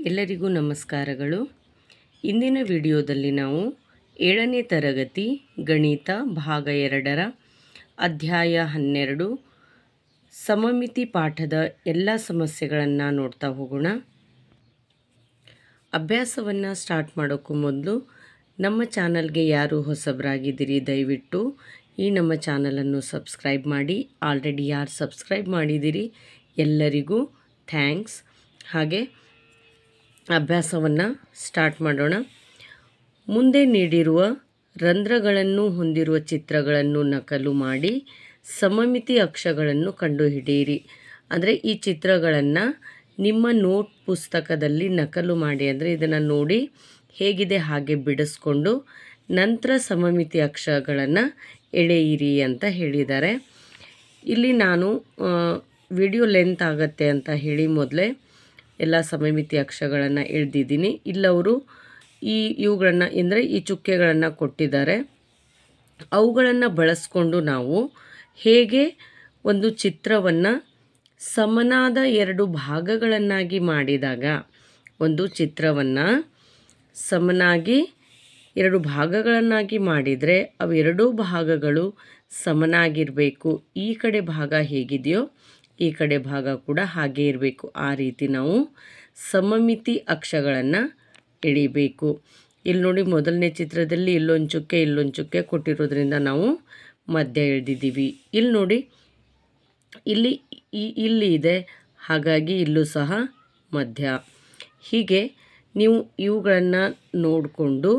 ಎಲ್ಲರಿಗೂ ನಮಸ್ಕಾರಗಳು. ಇಂದಿನ ವಿಡಿಯೋದಲ್ಲಿ ನಾವು 7ನೇ ತರಗತಿ ಗಣಿತ ಭಾಗ 2ರ ಅಧ್ಯಾಯ 12 ಸಮಮಿತಿ ಪಾಠದ ಎಲ್ಲ ಸಮಸ್ಯೆಗಳನ್ನು ನೋಡ್ತಾ ಹೋಗೋಣ. ಅಭ್ಯಾಸವನ್ನು ಸ್ಟಾರ್ಟ್ ಮಾಡೋಕ್ಕೂ ಮೊದಲು ನಮ್ಮ ಚಾನಲ್ಗೆ ಯಾರು ಹೊಸಬರಾಗಿದ್ದೀರಿ ದಯವಿಟ್ಟು ಈ ನಮ್ಮ ಚಾನಲನ್ನು ಸಬ್ಸ್ಕ್ರೈಬ್ ಮಾಡಿ. ಆಲ್ರೆಡಿ ಯಾರು ಸಬ್ಸ್ಕ್ರೈಬ್ ಮಾಡಿದ್ದೀರಿ ಎಲ್ಲರಿಗೂ ಥ್ಯಾಂಕ್ಸ್. ಹಾಗೆ ಅಭ್ಯಾಸವನ್ನು ಸ್ಟಾರ್ಟ್ ಮಾಡೋಣ. ಮುಂದೆ ನೀಡಿರುವ ರಂಧ್ರಗಳನ್ನು ಹೊಂದಿರುವ ಚಿತ್ರಗಳನ್ನು ನಕಲು ಮಾಡಿ ಸಮಮಿತಿ ಅಕ್ಷಗಳನ್ನು ಕಂಡುಹಿಡಿಯಿರಿ. ಅಂದರೆ ಈ ಚಿತ್ರಗಳನ್ನು ನಿಮ್ಮ ನೋಟ್ ಪುಸ್ತಕದಲ್ಲಿ ನಕಲು ಮಾಡಿ, ಅಂದರೆ ಇದನ್ನು ನೋಡಿ ಹೇಗಿದೆ ಹಾಗೆ ಬಿಡಿಸ್ಕೊಂಡು ನಂತರ ಸಮಮಿತಿ ಅಕ್ಷಗಳನ್ನು ಎಳೆಯಿರಿ ಅಂತ ಹೇಳಿದ್ದಾರೆ. ಇಲ್ಲಿ ನಾನು ವಿಡಿಯೋ ಲೆಂತ್ ಆಗುತ್ತೆ ಅಂತ ಹೇಳಿ ಮೊದಲೇ ಎಲ್ಲ ಸಮಮಿತಿ ಅಕ್ಷಗಳನ್ನು ಎಳೆದಿದ್ದೀನಿ. ಇಲ್ಲವರು ಇವುಗಳನ್ನು ಅಂದರೆ ಈ ಚುಕ್ಕೆಗಳನ್ನು ಕೊಟ್ಟಿದ್ದಾರೆ. ಅವುಗಳನ್ನು ಬಳಸ್ಕೊಂಡು ನಾವು ಹೇಗೆ ಒಂದು ಚಿತ್ರವನ್ನು ಸಮನಾದ ಎರಡು ಭಾಗಗಳನ್ನಾಗಿ ಮಾಡಿದಾಗ, ಒಂದು ಚಿತ್ರವನ್ನು ಸಮನಾಗಿ ಎರಡು ಭಾಗಗಳನ್ನಾಗಿ ಮಾಡಿದರೆ ಅವು ಎರಡೂ ಭಾಗಗಳು ಸಮನಾಗಿರಬೇಕು. ಈ ಕಡೆ ಭಾಗ ಹೇಗಿದೆಯೋ ಈ ಕಡೆ ಭಾಗ ಕೂಡ ಹಾಗೆ ಇರಬೇಕು. ಆ ರೀತಿ ನಾವು ಸಮಮಿತಿ ಅಕ್ಷಗಳನ್ನು ಎಳಿಬೇಕು. ಇಲ್ಲಿ ನೋಡಿ, ಮೊದಲನೇ ಚಿತ್ರದಲ್ಲಿ ಇಲ್ಲೊಂದು ಚುಕ್ಕೆ ಕೊಟ್ಟಿರೋದ್ರಿಂದ ನಾವು ಮಧ್ಯ ಎಳೆದಿದ್ದೀವಿ. ಇಲ್ಲಿ ನೋಡಿ, ಇಲ್ಲಿ ಇದೆ, ಹಾಗಾಗಿ ಇಲ್ಲೂ ಸಹ ಮಧ್ಯ. ಹೀಗೆ ನೀವು ಇವುಗಳನ್ನು ನೋಡಿಕೊಂಡು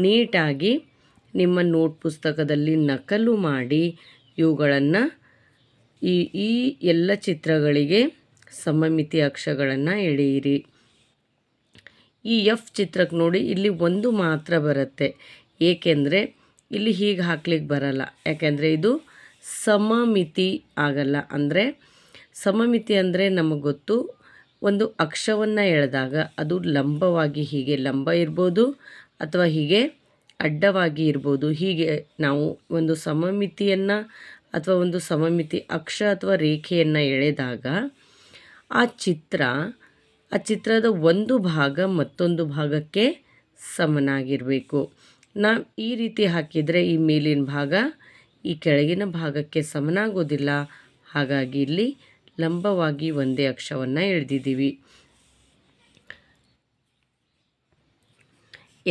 ನೀಟಾಗಿ ನಿಮ್ಮ ನೋಟ್ ಪುಸ್ತಕದಲ್ಲಿ ನಕಲು ಮಾಡಿ ಇವುಗಳನ್ನು ಈ ಎಲ್ಲ ಚಿತ್ರಗಳಿಗೆ ಸಮಮಿತಿ ಅಕ್ಷಗಳನ್ನು ಎಳೆಯಿರಿ. ಈ ಎಫ್ ಚಿತ್ರಕ್ಕೆ ನೋಡಿ, ಇಲ್ಲಿ ಒಂದು ಮಾತ್ರ ಬರುತ್ತೆ. ಏಕೆಂದರೆ ಇಲ್ಲಿ ಹೀಗೆ ಹಾಕ್ಲಿಕ್ಕೆ ಬರಲ್ಲ, ಯಾಕೆಂದರೆ ಇದು ಸಮಮಿತಿ ಆಗಲ್ಲ. ಅಂದರೆ ಸಮಮಿತಿ ಅಂದರೆ ನಮಗೆ ಗೊತ್ತು, ಒಂದು ಅಕ್ಷವನ್ನು ಎಳೆದಾಗ ಅದು ಲಂಬವಾಗಿ ಹೀಗೆ ಲಂಬ ಇರ್ಬೋದು ಅಥವಾ ಹೀಗೆ ಅಡ್ಡವಾಗಿ ಇರ್ಬೋದು. ಹೀಗೆ ನಾವು ಒಂದು ಸಮಮಿತಿಯನ್ನು ಅಥವಾ ಒಂದು ಸಮಮಿತಿ ಅಕ್ಷ ಅಥವಾ ರೇಖೆಯನ್ನು ಎಳೆದಾಗ ಆ ಚಿತ್ರದ ಒಂದು ಭಾಗ ಮತ್ತೊಂದು ಭಾಗಕ್ಕೆ ಸಮನಾಗಿರಬೇಕು. ನಾವು ಈ ರೀತಿ ಹಾಕಿದರೆ ಈ ಮೇಲಿನ ಭಾಗ ಈ ಕೆಳಗಿನ ಭಾಗಕ್ಕೆ ಸಮನಾಗೋದಿಲ್ಲ. ಹಾಗಾಗಿ ಇಲ್ಲಿ ಲಂಬವಾಗಿ ಒಂದೇ ಅಕ್ಷವನ್ನು ಎಳೆದಿದ್ದೀವಿ.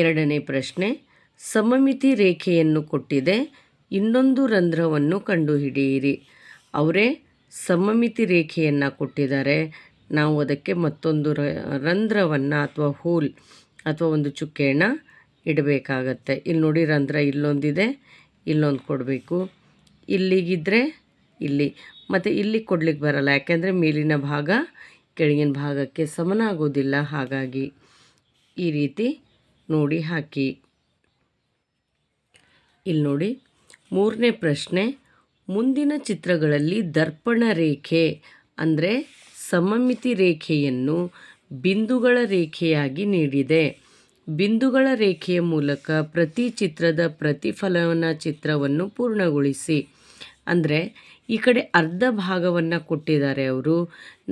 ಎರಡನೇ ಪ್ರಶ್ನೆ, ಸಮಮಿತಿ ರೇಖೆಯನ್ನು ಕೊಟ್ಟಿದೆ, ಇನ್ನೊಂದು ರಂಧ್ರವನ್ನು ಕಂಡುಹಿಡಿಯಿರಿ. ಅವರೇ ಸಮಮಿತಿ ರೇಖೆಯನ್ನು ಕೊಟ್ಟಿದ್ದಾರೆ, ನಾವು ಅದಕ್ಕೆ ಮತ್ತೊಂದು ರಂಧ್ರವನ್ನು ಅಥವಾ ಹೋಲ್ ಅಥವಾ ಒಂದು ಚುಕ್ಕೆಯನ್ನು ಇಡಬೇಕಾಗತ್ತೆ. ಇಲ್ಲಿ ನೋಡಿ, ರಂಧ್ರ ಇಲ್ಲೊಂದಿದೆ, ಇಲ್ಲೊಂದು ಕೊಡಬೇಕು. ಇಲ್ಲಿಗಿದ್ದರೆ ಇಲ್ಲಿ, ಮತ್ತು ಇಲ್ಲಿ ಕೊಡ್ಲಿಕ್ಕೆ ಬರಲ್ಲ, ಯಾಕೆಂದರೆ ಮೇಲಿನ ಭಾಗ ಕೆಳಗಿನ ಭಾಗಕ್ಕೆ ಸಮನಾಗೋದಿಲ್ಲ. ಹಾಗಾಗಿ ಈ ರೀತಿ ನೋಡಿ ಹಾಕಿ. ಇಲ್ಲಿ ನೋಡಿ, ಮೂರನೇ ಪ್ರಶ್ನೆ, ಮುಂದಿನ ಚಿತ್ರಗಳಲ್ಲಿ ದರ್ಪಣ ರೇಖೆ ಅಂದರೆ ಸಮಮಿತಿ ರೇಖೆಯನ್ನು ಬಿಂದುಗಳ ರೇಖೆಯಾಗಿ ನೀಡಿದೆ. ಬಿಂದುಗಳ ರೇಖೆಯ ಮೂಲಕ ಪ್ರತಿ ಚಿತ್ರದ ಪ್ರತಿಫಲನ ಚಿತ್ರವನ್ನು ಪೂರ್ಣಗೊಳಿಸಿ. ಅಂದರೆ ಈ ಕಡೆ ಅರ್ಧ ಭಾಗವನ್ನು ಕೊಟ್ಟಿದ್ದಾರೆ ಅವರು,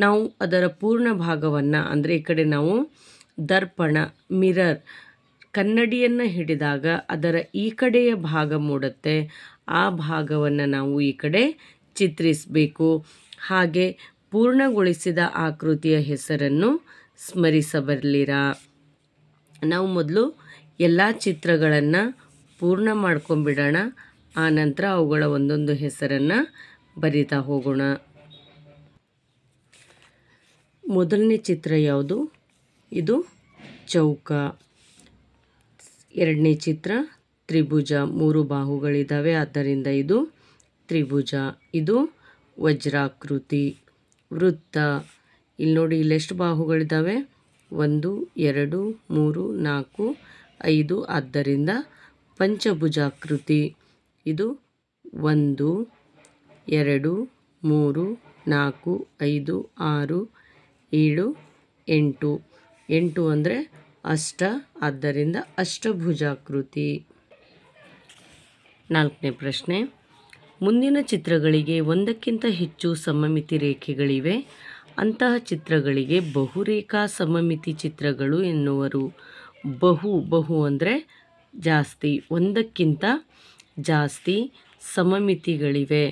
ನಾವು ಅದರ ಪೂರ್ಣ ಭಾಗವನ್ನು, ಅಂದರೆ ಈ ಕಡೆ ನಾವು ದರ್ಪಣ ಮಿರರ್ ಕನ್ನಡಿಯನ್ನು ಹಿಡಿದಾಗ ಅದರ ಈ ಕಡೆಯ ಭಾಗ ಮೂಡುತ್ತೆ, ಆ ಭಾಗವನ್ನು ನಾವು ಈ ಕಡೆ ಚಿತ್ರಿಸಬೇಕು. ಹಾಗೆ ಪೂರ್ಣಗೊಳಿಸಿದ ಆಕೃತಿಯ ಹೆಸರನ್ನು ಸ್ಮರಿಸಬಲ್ಲಿರಾ. ನಾವು ಮೊದಲು ಎಲ್ಲ ಚಿತ್ರಗಳನ್ನು ಪೂರ್ಣ ಮಾಡ್ಕೊಂಬಿಡೋಣ, ಆನಂತರ ಅವುಗಳ ಒಂದೊಂದು ಹೆಸರನ್ನು ಬರಿತಾ ಹೋಗೋಣ. ಮೊದಲನೇ ಚಿತ್ರ ಯಾವುದು? ಇದು ಚೌಕ. ಎರಡನೇ ಚಿತ್ರ ತ್ರಿಭುಜ, 3 ಬಾಹುಗಳಿದ್ದಾವೆ, ಆದ್ದರಿಂದ ಇದು ತ್ರಿಭುಜ. ಇದು ವಜ್ರಾಕೃತಿ. ವೃತ್ತ, ಇಲ್ಲಿ ನೋಡಿ, ಇಲ್ಲೆಷ್ಟು ಬಾಹುಗಳಿದ್ದಾವೆ? 1 2 3 4 5, ಆದ್ದರಿಂದ ಪಂಚಭುಜಾಕೃತಿ. ಇದು 1 2 3 4 5 6 7 8. 8 ಅಂದರೆ ಅಷ್ಟ, ಆದ್ದರಿಂದ ಅಷ್ಟಭುಜಾಕೃತಿ. ನಾಲ್ಕನೇ ಪ್ರಶ್ನೆ, ಮುಂದಿನ ಚಿತ್ರಗಳಿಗೆ ಒಂದಕ್ಕಿಂತ ಹೆಚ್ಚು ಸಮಮಿತಿ ರೇಖೆಗಳಿವೆ, ಅಂತಹ ಚಿತ್ರಗಳಿಗೆ ಬಹುರೇಖಾ ಸಮಮಿತಿ ಚಿತ್ರಗಳು ಎನ್ನುವರು. ಬಹು ಅಂದರೆ ಜಾಸ್ತಿ, ಒಂದಕ್ಕಿಂತ ಜಾಸ್ತಿ ಸಮಮಿತಿಗಳಿವೆ.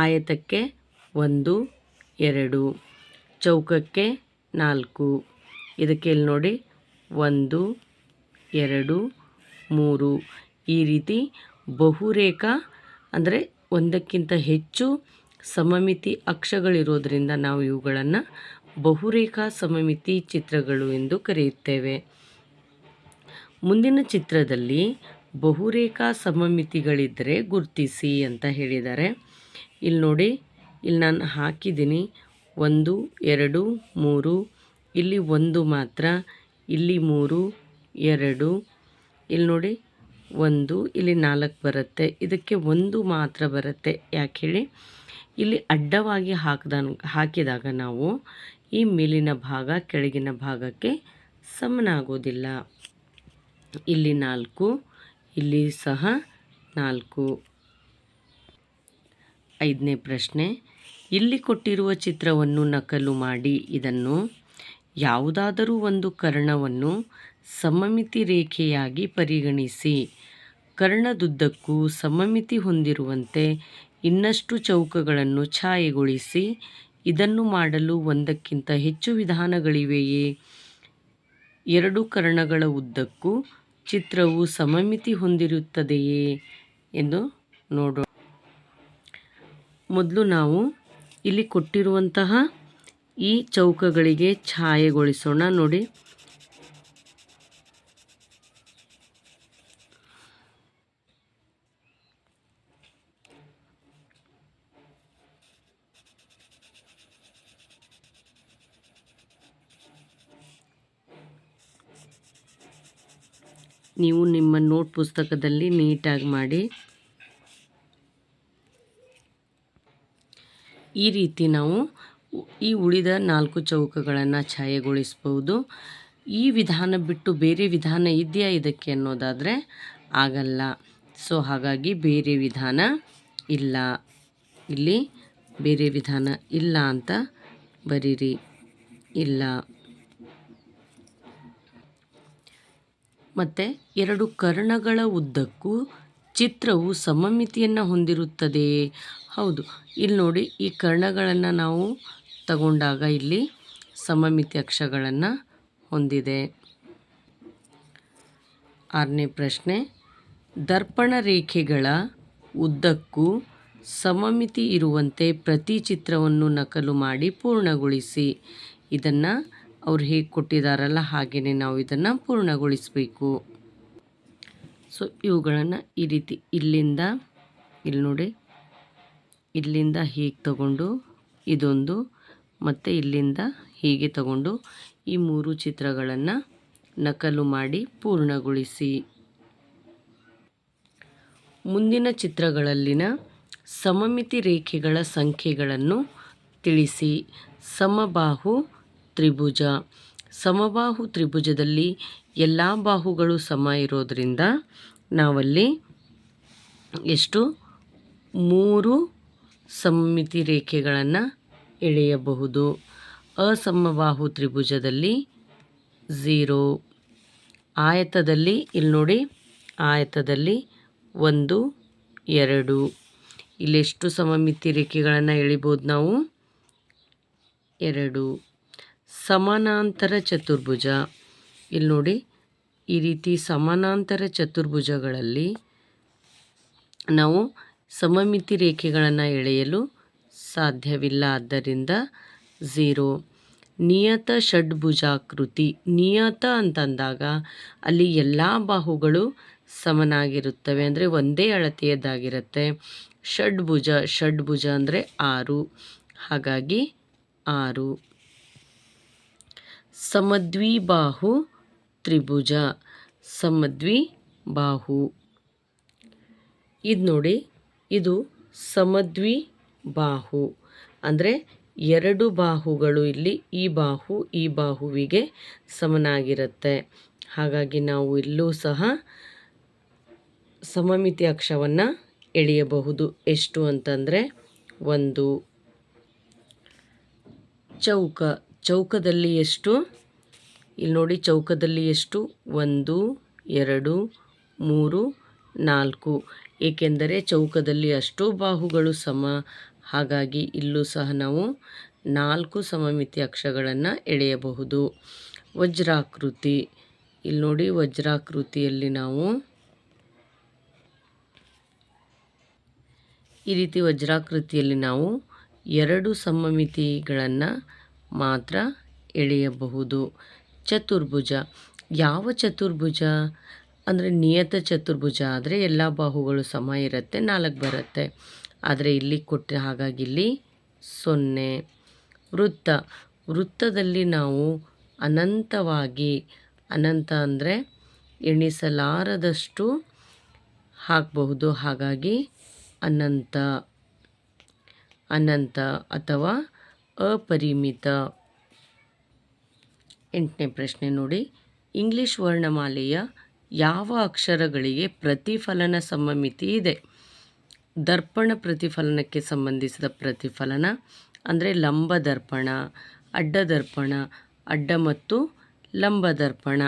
ಆಯತಕ್ಕೆ 1, 2, ಚೌಕಕ್ಕೆ 4. ಇದಕ್ಕೆ ಇಲ್ಲಿ ನೋಡಿ 1, 2, 3. ಈ ರೀತಿ ಬಹುರೇಖಾ ಅಂದರೆ ಒಂದಕ್ಕಿಂತ ಹೆಚ್ಚು ಸಮಮಿತಿ ಅಕ್ಷಗಳಿರೋದರಿಂದ ನಾವು ಇವುಗಳನ್ನು ಬಹುರೇಖಾ ಸಮಮಿತಿ ಚಿತ್ರಗಳು ಎಂದು ಕರೆಯುತ್ತೇವೆ. ಮುಂದಿನ ಚಿತ್ರದಲ್ಲಿ ಬಹುರೇಖಾ ಸಮಮಿತಿಗಳಿದ್ದರೆ ಗುರುತಿಸಿ ಅಂತ ಹೇಳಿದ್ದಾರೆ. ಇಲ್ಲಿ ನೋಡಿ, ಇಲ್ಲಿ ನಾನು ಹಾಕಿದ್ದೀನಿ 1, 2, 3. ಇಲ್ಲಿ 1 ಮಾತ್ರ, ಇಲ್ಲಿ 3, 2. ಇಲ್ಲಿ ನೋಡಿ 1, ಇಲ್ಲಿ 4 ಬರುತ್ತೆ. ಇದಕ್ಕೆ 1 ಮಾತ್ರ ಬರುತ್ತೆ. ಯಾಕೆ ಹೇಳಿ? ಇಲ್ಲಿ ಅಡ್ಡವಾಗಿ ಹಾಕಿದಾಗ ನಾವು ಈ ಮೇಲಿನ ಭಾಗ ಕೆಳಗಿನ ಭಾಗಕ್ಕೆ ಸಮನಾಗೋದಿಲ್ಲ. ಇಲ್ಲಿ 4, ಇಲ್ಲಿ ಸಹ 4. 5ನೇ ಪ್ರಶ್ನೆ, ಇಲ್ಲಿ ಕೊಟ್ಟಿರುವ ಚಿತ್ರವನ್ನು ನಕಲು ಮಾಡಿ ಇದನ್ನು ಯಾವುದಾದರೂ ಒಂದು ಕರ್ಣವನ್ನು ಸಮಮಿತಿ ರೇಖೆಯಾಗಿ ಪರಿಗಣಿಸಿ. ಕರ್ಣದುದ್ದಕ್ಕೂ ಸಮಮಿತಿ ಹೊಂದಿರುವಂತೆ ಇನ್ನಷ್ಟು ಚೌಕಗಳನ್ನು ಛಾಯೆಗೊಳಿಸಿ. ಇದನ್ನು ಮಾಡಲು ಒಂದಕ್ಕಿಂತ ಹೆಚ್ಚು ವಿಧಾನಗಳಿವೆಯೇ? 2 ಕರ್ಣಗಳ ಉದ್ದಕ್ಕೂ ಚಿತ್ರವು ಸಮಮಿತಿ ಹೊಂದಿರುತ್ತದೆಯೇ ಎಂದು ನೋಡೋಣ. ಮೊದಲು ನಾವು ಇಲ್ಲಿ ಕೊಟ್ಟಿರುವಂತಹ ಈ ಚೌಕಗಳಿಗೆ ಛಾಯೆಗೊಳಿಸೋಣ. ನೋಡಿ, ನೀವು ನಿಮ್ಮ ನೋಟ್ ಪುಸ್ತಕದಲ್ಲಿ ನೀಟಾಗಿ ಮಾಡಿ. ಈ ರೀತಿ ನಾವು ಈ ಉಳಿದ 4 ಚೌಕಗಳನ್ನು ಛಾಯೆಗೊಳಿಸ್ಬೋದು. ಈ ವಿಧಾನ ಬಿಟ್ಟು ಬೇರೆ ವಿಧಾನ ಇದೆಯಾ ಇದಕ್ಕೆ ಅನ್ನೋದಾದರೆ ಆಗಲ್ಲ. ಸೊ ಹಾಗಾಗಿ ಬೇರೆ ವಿಧಾನ ಇಲ್ಲ. ಇಲ್ಲಿ ಬೇರೆ ವಿಧಾನ ಇಲ್ಲ ಅಂತ ಬರೀರಿ. ಇಲ್ಲ. ಮತ್ತು 2 ಕರ್ಣಗಳ ಉದ್ದಕ್ಕೂ ಚಿತ್ರವು ಸಮಮಿತಿಯನ್ನು ಹೊಂದಿರುತ್ತದೆಯೇ? ಹೌದು. ಇಲ್ಲಿ ನೋಡಿ, ಈ ಕರ್ಣಗಳನ್ನು ನಾವು ತಗೊಂಡಾಗ ಇಲ್ಲಿ ಸಮಮಿತಿ ಅಕ್ಷಗಳನ್ನು ಹೊಂದಿದೆ. 6ನೇ ಪ್ರಶ್ನೆ, ದರ್ಪಣ ರೇಖೆಗಳ ಉದ್ದಕ್ಕೂ ಸಮಮಿತಿ ಇರುವಂತೆ ಪ್ರತಿ ಚಿತ್ರವನ್ನು ನಕಲು ಮಾಡಿ ಪೂರ್ಣಗೊಳಿಸಿ. ಇದನ್ನು ಅವ್ರು ಹೇಗೆ ಕೊಟ್ಟಿದ್ದಾರಲ್ಲ ಹಾಗೆಯೇ ನಾವು ಇದನ್ನು ಪೂರ್ಣಗೊಳಿಸಬೇಕು. ಸೊ ಇವುಗಳನ್ನು ಈ ರೀತಿ ಇಲ್ಲಿಂದ ಇಲ್ಲಿ ನೋಡಿ, ಇಲ್ಲಿಂದ ಹೀಗೆ ತಗೊಂಡು ಇದೊಂದು, ಮತ್ತು ಇಲ್ಲಿಂದ ಹೀಗೆ ತಗೊಂಡು ಈ 3 ಚಿತ್ರಗಳನ್ನು ನಕಲು ಮಾಡಿ ಪೂರ್ಣಗೊಳಿಸಿ. ಮುಂದಿನ ಚಿತ್ರಗಳಲ್ಲಿನ ಸಮಮಿತಿ ರೇಖೆಗಳ ಸಂಖ್ಯೆಗಳನ್ನು ತಿಳಿಸಿ. ಸಮಬಾಹು ತ್ರಿಭುಜ. ಸಮಬಾಹು ತ್ರಿಭುಜದಲ್ಲಿ ಎಲ್ಲ ಬಾಹುಗಳು ಸಮ ಇರೋದರಿಂದ ನಾವಲ್ಲಿ ಎಷ್ಟು 3 ಸಮಮಿತಿ ರೇಖೆಗಳನ್ನು ಎಳೆಯಬಹುದು. ಅಸಮಬಾಹು ತ್ರಿಭುಜದಲ್ಲಿ 0. ಆಯತದಲ್ಲಿ ಇಲ್ಲಿ ನೋಡಿ, ಆಯತದಲ್ಲಿ 1, 2. ಇಲ್ಲೆಷ್ಟು ಸಮಮಿತಿ ರೇಖೆಗಳನ್ನು ಎಳಿಬೋದು ನಾವು? 2. ಸಮಾನಾಂತರ ಚತುರ್ಭುಜ. ಇಲ್ಲಿ ನೋಡಿ, ಈ ರೀತಿ ಸಮಾನಾಂತರ ಚತುರ್ಭುಜಗಳಲ್ಲಿ ನಾವು ಸಮಮಿತಿ ರೇಖೆಗಳನ್ನು ಎಳೆಯಲು ಸಾಧ್ಯವಿಲ್ಲ. ಆದ್ದರಿಂದ 0. ನಿಯತ ಷಡ್ಭುಜಾಕೃತಿ. ನಿಯತ ಅಂತಂದಾಗ ಅಲ್ಲಿ ಎಲ್ಲ ಬಾಹುಗಳು ಸಮನಾಗಿರುತ್ತವೆ, ಅಂದರೆ ಒಂದೇ ಅಳತೆಯದ್ದಾಗಿರುತ್ತೆ. ಷಡ್ಭುಜ ಅಂದರೆ 6, ಹಾಗಾಗಿ 6. ಸಮದ್ವಿಬಾಹು ತ್ರಿಭುಜ. ಸಮದ್ವಿಬಾಹು ಇದು ನೋಡಿ, ಇದು ಸಮದ್ವಿಬಾಹು ಅಂದರೆ 2 ಬಾಹುಗಳು ಇಲ್ಲಿ ಈ ಬಾಹುವಿಗೆ ಸಮನಾಗಿರುತ್ತೆ. ಹಾಗಾಗಿ ನಾವು ಇಲ್ಲೂ ಸಹ ಸಮಮಿತಿ ಅಕ್ಷವನ್ನು ಎಳೆಯಬಹುದು. ಎಷ್ಟು ಅಂತಂದರೆ 1. ಚೌಕ, ಚೌಕದಲ್ಲಿ ಎಷ್ಟು? ಇಲ್ಲಿ ನೋಡಿ, ಚೌಕದಲ್ಲಿ ಎಷ್ಟು? 1 2 3 4, ಏಕೆಂದರೆ ಚೌಕದಲ್ಲಿ ಅಷ್ಟೂ ಬಾಹುಗಳು ಸಮ. ಹಾಗಾಗಿ ಇಲ್ಲೂ ಸಹ ನಾವು 4 ಸಮಮಿತಿ ಅಕ್ಷಗಳನ್ನು ಎಳೆಯಬಹುದು. ವಜ್ರಾಕೃತಿ, ಇಲ್ಲಿ ನೋಡಿ, ವಜ್ರಾಕೃತಿಯಲ್ಲಿ ನಾವು ಈ ರೀತಿ ವಜ್ರಾಕೃತಿಯಲ್ಲಿ ನಾವು 2 ಸಮಮಿತಿಗಳನ್ನು ಮಾತ್ರ ಎಳೆಯಬಹುದು. ಚತುರ್ಭುಜ, ಯಾವ ಚತುರ್ಭುಜ ಅಂದರೆ ನಿಯತ ಚತುರ್ಭುಜ ಆದರೆ ಎಲ್ಲ ಬಾಹುಗಳು ಸಮ ಇರುತ್ತೆ, 4 ಬರುತ್ತೆ. ಆದರೆ ಇಲ್ಲಿ ಕೊಟ್ಟರೆ, ಹಾಗಾಗಿ ಇಲ್ಲಿ 0. ವೃತ್ತ, ವೃತ್ತದಲ್ಲಿ ನಾವು ಅನಂತವಾಗಿ, ಅನಂತ ಅಂದರೆ ಎಣಿಸಲಾರದಷ್ಟು ಹಾಕಬಹುದು. ಹಾಗಾಗಿ ಅನಂತ, ಅನಂತ ಅಥವಾ ಅಪರಿಮಿತ. 8ನೇ ಪ್ರಶ್ನೆ ನೋಡಿ, ಇಂಗ್ಲಿಷ್ ವರ್ಣಮಾಲೆಯ ಯಾವ ಅಕ್ಷರಗಳಿಗೆ ಪ್ರತಿಫಲನ ಸಮಮಿತಿ ಇದೆ? ದರ್ಪಣ ಪ್ರತಿಫಲನಕ್ಕೆ ಸಂಬಂಧಿಸಿದ ಪ್ರತಿಫಲನ ಅಂದರೆ ಲಂಬ ದರ್ಪಣ, ಅಡ್ಡ ದರ್ಪಣ, ಅಡ್ಡ ಮತ್ತು ಲಂಬ ದರ್ಪಣ.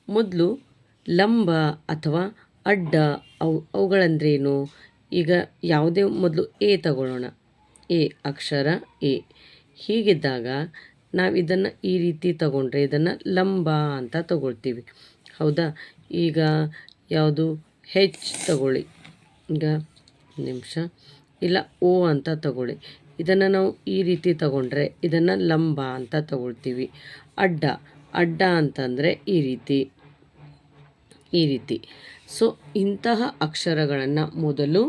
ಮೊದಲು ಲಂಬ ಅಥವಾ ಅಡ್ಡ, ಅವುಗಳಂದ್ರೇನು? ಈಗ ಯಾವುದೇ ಮೊದಲು ಎ ತಗೊಳ್ಳೋಣ. A Akshara A. ಹೀಗಿದ್ದಾಗ ನಾವು ಇದನ್ನು ಈ ರೀತಿ ತಗೊಂಡ್ರೆ ಇದನ್ನು ಲಂಬ ಅಂತ ತಗೊಳ್ತೀವಿ, ಹೌದಾ? ಈಗ ಯಾವುದು ಹೆಚ್ ತಗೊಳ್ಳಿ, ಈಗ ನಿಮಿಷ, ಇಲ್ಲ ಓ ಅಂತ ತಗೊಳ್ಳಿ. ಇದನ್ನು ನಾವು ಈ ರೀತಿ ತಗೊಂಡ್ರೆ ಇದನ್ನು ಲಂಬ ಅಂತ ತಗೊಳ್ತೀವಿ. ಅಡ್ಡ, ಅಡ್ಡ ಅಂತಂದರೆ ಈ ರೀತಿ, ಈ ರೀತಿ. ಸೊ ಇಂತಹ ಅಕ್ಷರಗಳನ್ನು ಮೊದಲು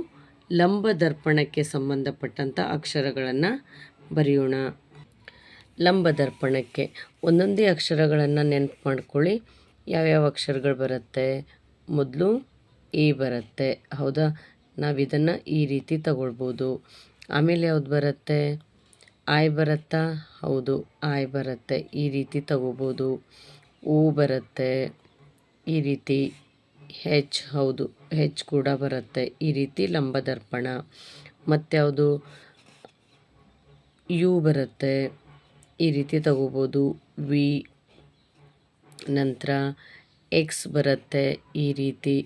ಲಂಬ ದರ್ಪಣಕ್ಕೆ ಸಂಬಂಧಪಟ್ಟಂಥ ಅಕ್ಷರಗಳನ್ನು ಬರೆಯೋಣ. ಲಂಬ ದರ್ಪಣಕ್ಕೆ ಒಂದೊಂದೇ ಅಕ್ಷರಗಳನ್ನು ನೆನಪು ಮಾಡ್ಕೊಳ್ಳಿ. ಯಾವ್ಯಾವ ಅಕ್ಷರಗಳು ಬರುತ್ತೆ? ಮೊದಲು ಎ ಬರುತ್ತೆ, ಹೌದಾ? ನಾವು ಇದನ್ನು ಈ ರೀತಿ ತಗೊಳ್ಬೋದು. ಆಮೇಲೆ ಯಾವ್ದು ಬರುತ್ತೆ? ಐ ಬರುತ್ತಾ? ಹೌದು, ಐ ಬರುತ್ತೆ, ಈ ರೀತಿ ತಗೋಬೋದು. ಓ ಬರುತ್ತೆ ಈ ರೀತಿ. ಹೆಚ್, ಹೌದು, ಹೆಚ್ ಕೂಡ ಬರುತ್ತೆ ಈ ರೀತಿ ಲಂಬ ದರ್ಪಣ. ಮತ್ಯಾವುದು? ಯು ಬರುತ್ತೆ, ಈ ರೀತಿ ತಗೋಬೋದು. ವಿ, ನಂತರ ಎಕ್ಸ್ ಬರುತ್ತೆ ಈ ರೀತಿ.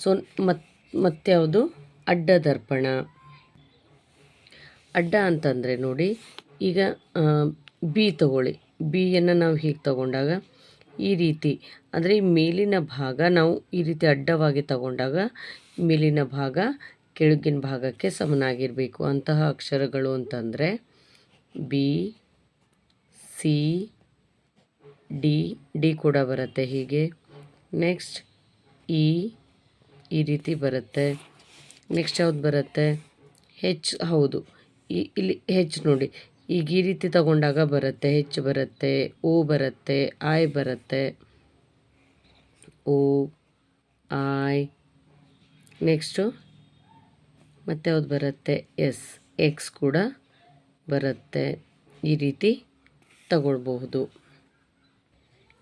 ಸೊ ಮತ್ಯಾವುದು? ಅಡ್ಡ ದರ್ಪಣ. ಅಡ್ಡ ಅಂತಂದರೆ ನೋಡಿ, ಈಗ ಬಿ ತಗೊಳ್ಳಿ. ಬಿಯನ್ನು ನಾವು ಹೀಗೆ ತಗೊಂಡಾಗ ಈ ರೀತಿ, ಅಂದರೆ ಈ ಮೇಲಿನ ಭಾಗ ನಾವು ಈ ರೀತಿ ಅಡ್ಡವಾಗಿ ತಗೊಂಡಾಗ ಮೇಲಿನ ಭಾಗ ಕೆಳಗಿನ ಭಾಗಕ್ಕೆ ಸಮನಾಗಿರಬೇಕು. ಅಂತಹ ಅಕ್ಷರಗಳು ಅಂತಂದರೆ ಬಿ, ಸಿ, ಡಿ, ಡಿ ಕೂಡ ಬರುತ್ತೆ ಹೀಗೆ. ನೆಕ್ಸ್ಟ್ ಇ, ಈ ರೀತಿ ಬರುತ್ತೆ. ನೆಕ್ಸ್ಟ್ ಯಾವ್ದು ಬರುತ್ತೆ? ಹೆಚ್, ಹೌದು, ಇಲ್ಲಿ ಹೆಚ್ ನೋಡಿ, ಈಗ ಈ ರೀತಿ ತಗೊಂಡಾಗ ಬರುತ್ತೆ, ಹೆಚ್ ಬರುತ್ತೆ, ಓ ಬರುತ್ತೆ, ಐ ಬರುತ್ತೆ, ಓ, ಐ. ನೆಕ್ಸ್ಟು ಮತ್ತೆ ಯಾವ್ದು ಬರುತ್ತೆ? ಎಸ್, ಎಕ್ಸ್ ಕೂಡ ಬರುತ್ತೆ. ಈ ರೀತಿ ತಗೊಳ್ಬಹುದು.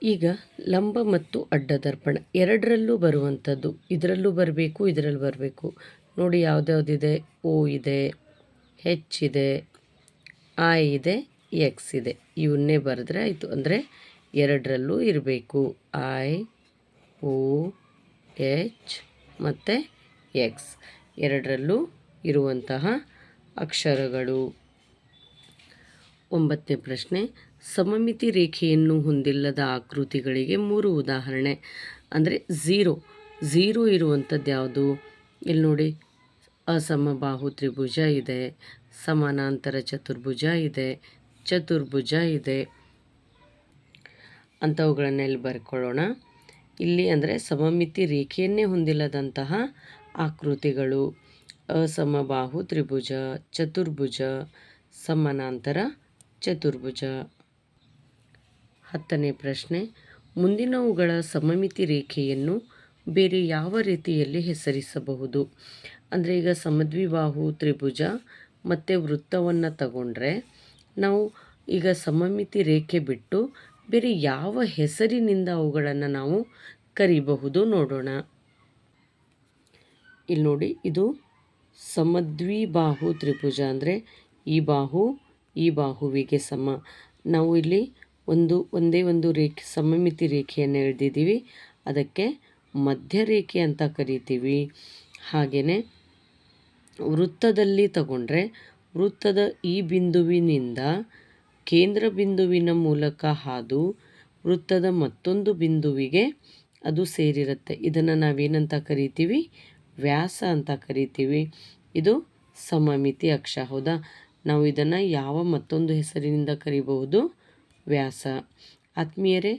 ಈಗ ಲಂಬ ಮತ್ತು ಅಡ್ಡ ದರ್ಪಣ ಎರಡರಲ್ಲೂ ಬರುವಂಥದ್ದು, ಇದರಲ್ಲೂ ಬರಬೇಕು, ಇದರಲ್ಲಿ ಬರಬೇಕು. ನೋಡಿ ಯಾವುದ್ಯಾವುದಿದೆ? ಓ ಇದೆ, ಹೆಚ್ ಇದೆ, ಐ ಇದೆ, ಎಕ್ಸ್ ಇದೆ. ಇವನ್ನೇ ಬರೆದ್ರೆ ಆಯಿತು. ಅಂದರೆ ಎರಡರಲ್ಲೂ ಇರಬೇಕು. ಐ, ಓ, ಎಚ್ ಮತ್ತು ಎಕ್ಸ್ ಎರಡರಲ್ಲೂ ಇರುವಂತಹ ಅಕ್ಷರಗಳು. 9ನೇ ಪ್ರಶ್ನೆ, ಸಮಮಿತಿ ರೇಖೆಯನ್ನು ಹೊಂದಿಲ್ಲದ ಆಕೃತಿಗಳಿಗೆ 3 ಉದಾಹರಣೆ. ಅಂದರೆ ಝೀರೋ ಇರುವಂಥದ್ದು ಯಾವುದು? ಇಲ್ಲಿ ನೋಡಿ, ಅಸಮಬಾಹು ತ್ರಿಭುಜ ಇದೆ, ಸಮಾನಾಂತರ ಚತುರ್ಭುಜ ಇದೆ, ಚತುರ್ಭುಜ ಇದೆ. ಅಂಥವುಗಳನ್ನ ಇಲ್ಲಿ ಬರ್ಕೊಳ್ಳೋಣ. ಇಲ್ಲಿ ಅಂದರೆ ಸಮಮಿತಿ ರೇಖೆಯನ್ನೇ ಹೊಂದಿಲ್ಲದಂತಹ ಆಕೃತಿಗಳು: ಅಸಮಬಾಹು ತ್ರಿಭುಜ, ಚತುರ್ಭುಜ, ಸಮಾನಾಂತರ ಚತುರ್ಭುಜ. 10ನೇ ಪ್ರಶ್ನೆ, ಮುಂದಿನವುಗಳ ಸಮಮಿತಿ ರೇಖೆಯನ್ನು ಬೇರೆ ಯಾವ ರೀತಿಯಲ್ಲಿ ಹೆಸರಿಸಬಹುದು? ಅಂದರೆ ಈಗ ಸಮದ್ವಿಬಾಹು ತ್ರಿಭುಜ ಮತ್ತು ವೃತ್ತವನ್ನು ತಗೊಂಡ್ರೆ ನಾವು ಈಗ ಸಮಮಿತಿ ರೇಖೆ ಬಿಟ್ಟು ಬೇರೆ ಯಾವ ಹೆಸರಿನಿಂದ ಅವುಗಳನ್ನು ನಾವು ಕರಿಬಹುದು ನೋಡೋಣ. ಇಲ್ಲಿ ನೋಡಿ, ಇದು ಸಮದ್ವಿಬಾಹು ತ್ರಿಭುಜ ಅಂದರೆ ಈ ಬಾಹು ಈ ಬಾಹುವಿಗೆ ಸಮ. ನಾವು ಇಲ್ಲಿ ಒಂದೇ ಒಂದು ರೇಖೆ ಸಮಮಿತಿ ರೇಖೆಯನ್ನು ಎಳೆದಿದ್ದೀವಿ, ಅದಕ್ಕೆ ಮಧ್ಯರೇಖೆ ಅಂತ ಕರಿತೀವಿ. ಹಾಗೆಯೇ ವೃತ್ತದಲ್ಲಿ ತಗೊಂಡ್ರೆ ವೃತ್ತದ ಈ ಬಿಂದುವಿನಿಂದ ಕೇಂದ್ರ ಬಿಂದುವಿನ ಮೂಲಕ ಹಾದು ವೃತ್ತದ ಮತ್ತೊಂದು ಬಿಂದುವಿಗೆ ಅದು ಸೇರಿರುತ್ತೆ. ಇದನ್ನು ನಾವೇನಂತ ಕರಿತೀವಿ? ವ್ಯಾಸ ಅಂತ ಕರಿತೀವಿ. ಇದು ಸಮಮಿತಿ ಅಕ್ಷ, ಹೌದಾ? ನಾವು ಇದನ್ನು ಯಾವ ಮತ್ತೊಂದು ಹೆಸರಿನಿಂದ ಕರಿಬಹುದು? ವ್ಯಾಸ. ಆತ್ಮೀಯರೇ,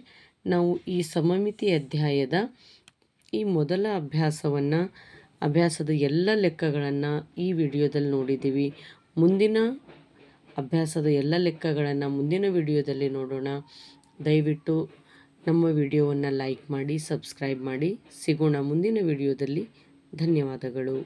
ನಾವು ಈ ಸಮಮಿತಿ ಅಧ್ಯಾಯದ ಈ ಮೊದಲ ಅಭ್ಯಾಸದ ಎಲ್ಲ ಲೆಕ್ಕಗಳನ್ನು ಈ ವಿಡಿಯೋದಲ್ಲಿ ನೋಡಿದ್ದೀವಿ. ಮುಂದಿನ ಅಭ್ಯಾಸದ ಎಲ್ಲ ಲೆಕ್ಕಗಳನ್ನು ಮುಂದಿನ ವಿಡಿಯೋದಲ್ಲಿ ನೋಡೋಣ. ದಯವಿಟ್ಟು ನಮ್ಮ ವಿಡಿಯೋವನ್ನು ಲೈಕ್ ಮಾಡಿ, ಸಬ್ಸ್ಕ್ರೈಬ್ ಮಾಡಿ. ಸಿಗೋಣ ಮುಂದಿನ ವಿಡಿಯೋದಲ್ಲಿ. ಧನ್ಯವಾದಗಳು.